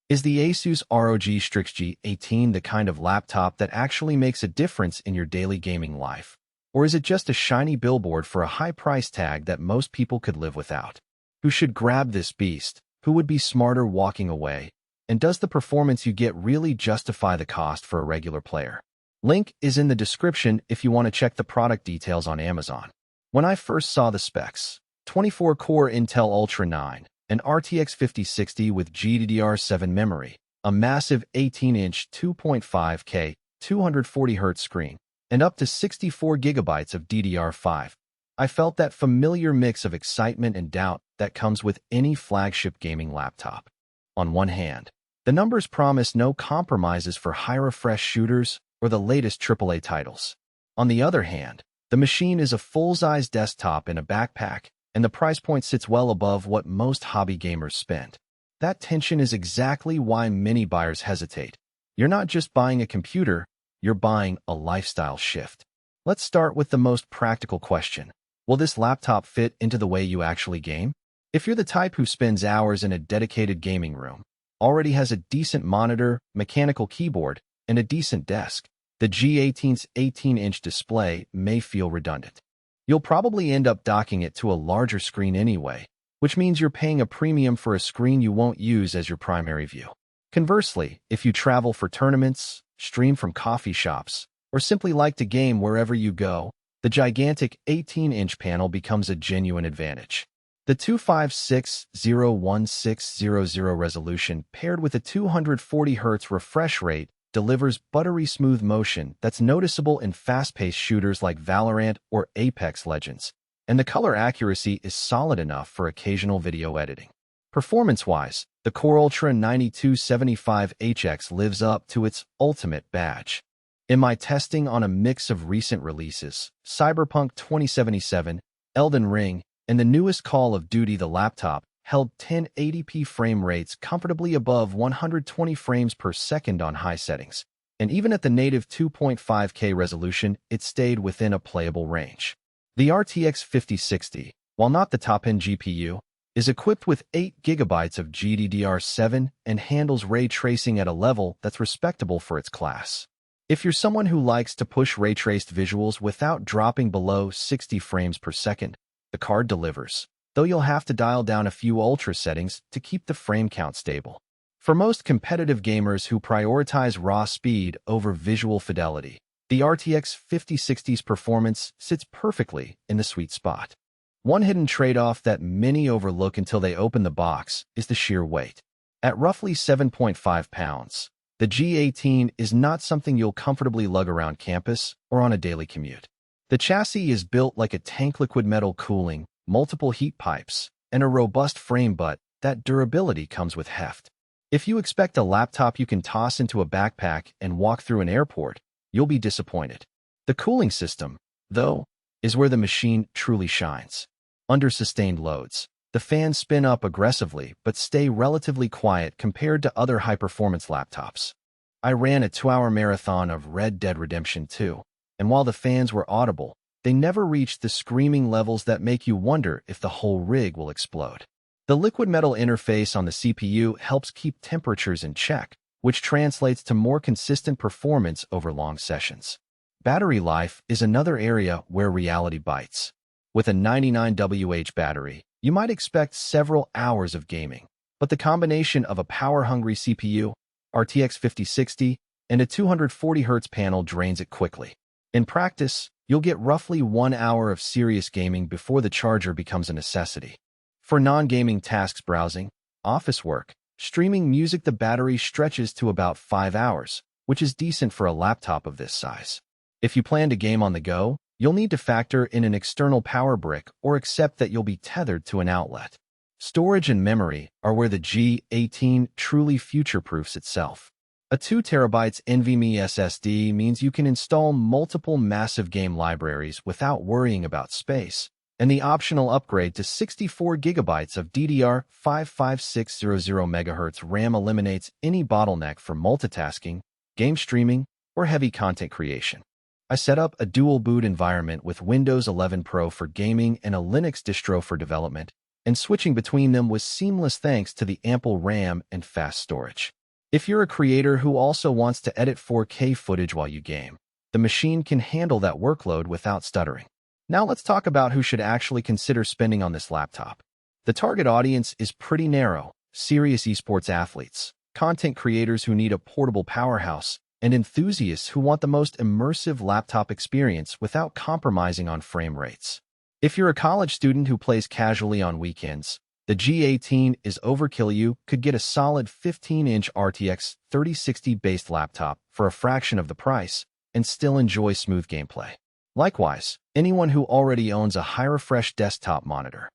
Is the ASUS ROG Strix G18 the kind of laptop that actually makes a difference in your daily gaming life? Or is it just a shiny billboard for a high price tag that most people could live without? Who should grab this beast? Who would be smarter walking away? And does the performance you get really justify the cost for a regular player? Link is in the description if you want to check the product details on Amazon. When I first saw the specs, 24-core Intel Ultra 9, an RTX 5060 with GDDR7 memory, a massive 18-inch 2.5K 240Hz screen, and up to 64 GB of DDR5. I felt that familiar mix of excitement and doubt that comes with any flagship gaming laptop. On one hand, the numbers promise no compromises for high-refresh shooters or the latest AAA titles. On the other hand, the machine is a full-size desktop in a backpack, and the price point sits well above what most hobby gamers spend. That tension is exactly why many buyers hesitate. You're not just buying a computer, you're buying a lifestyle shift. Let's start with the most practical question. Will this laptop fit into the way you actually game? If you're the type who spends hours in a dedicated gaming room, already has a decent monitor, mechanical keyboard, and a decent desk, the G18's 18-inch display may feel redundant. You'll probably end up docking it to a larger screen anyway, which means you're paying a premium for a screen you won't use as your primary view. Conversely, if you travel for tournaments, stream from coffee shops, or simply like to game wherever you go, the gigantic 18-inch panel becomes a genuine advantage. The 256-01600 resolution paired with a 240Hz refresh rate delivers buttery smooth motion that's noticeable in fast-paced shooters like Valorant or Apex Legends, and the color accuracy is solid enough for occasional video editing. Performance-wise, the Core Ultra 9275HX lives up to its ultimate badge. In my testing on a mix of recent releases, Cyberpunk 2077, Elden Ring, and the newest Call of Duty, the laptop held 1080p frame rates comfortably above 120 frames per second on high settings, and even at the native 2.5K resolution, it stayed within a playable range. The RTX 5060, while not the top-end GPU, is equipped with 8 GB of GDDR7 and handles ray tracing at a level that's respectable for its class. If you're someone who likes to push ray-traced visuals without dropping below 60 frames per second, the card delivers, though you'll have to dial down a few ultra settings to keep the frame count stable. For most competitive gamers who prioritize raw speed over visual fidelity, the RTX 5060's performance sits perfectly in the sweet spot. One hidden trade-off that many overlook until they open the box is the sheer weight. At roughly 7.5 pounds, the G18 is not something you'll comfortably lug around campus or on a daily commute. The chassis is built like a tank, liquid metal cooling, multiple heat pipes, and a robust frame, but that durability comes with heft. If you expect a laptop you can toss into a backpack and walk through an airport, you'll be disappointed. The cooling system, though, is where the machine truly shines. Under sustained loads, the fans spin up aggressively but stay relatively quiet compared to other high-performance laptops. I ran a 2-hour marathon of Red Dead Redemption 2, and while the fans were audible, they never reached the screaming levels that make you wonder if the whole rig will explode. The liquid metal interface on the CPU helps keep temperatures in check, which translates to more consistent performance over long sessions. Battery life is another area where reality bites. With a 99 battery, you might expect several hours of gaming, but the combination of a power-hungry CPU, RTX 5060, and a 240Hz panel drains it quickly. In practice, you'll get roughly 1 hour of serious gaming before the charger becomes a necessity. For non-gaming tasks, browsing, office work, streaming music, the battery stretches to about 5 hours, which is decent for a laptop of this size. If you plan to game on the go, you'll need to factor in an external power brick or accept that you'll be tethered to an outlet. Storage and memory are where the G18 truly future-proofs itself. A 2TB NVMe SSD means you can install multiple massive game libraries without worrying about space, and the optional upgrade to 64 GB of DDR5 5600 MHz RAM eliminates any bottleneck for multitasking, game streaming, or heavy content creation. I set up a dual boot environment with Windows 11 Pro for gaming and a Linux distro for development, and switching between them was seamless thanks to the ample RAM and fast storage. If you're a creator who also wants to edit 4K footage while you game, the machine can handle that workload without stuttering. Now let's talk about who should actually consider spending on this laptop. The target audience is pretty narrow: serious esports athletes, content creators who need a portable powerhouse, and enthusiasts who want the most immersive laptop experience without compromising on frame rates. If you're a college student who plays casually on weekends, the G18 is overkill. You could get a solid 15-inch RTX 3060-based laptop for a fraction of the price and still enjoy smooth gameplay. Likewise, anyone who already owns a high-refresh desktop monitor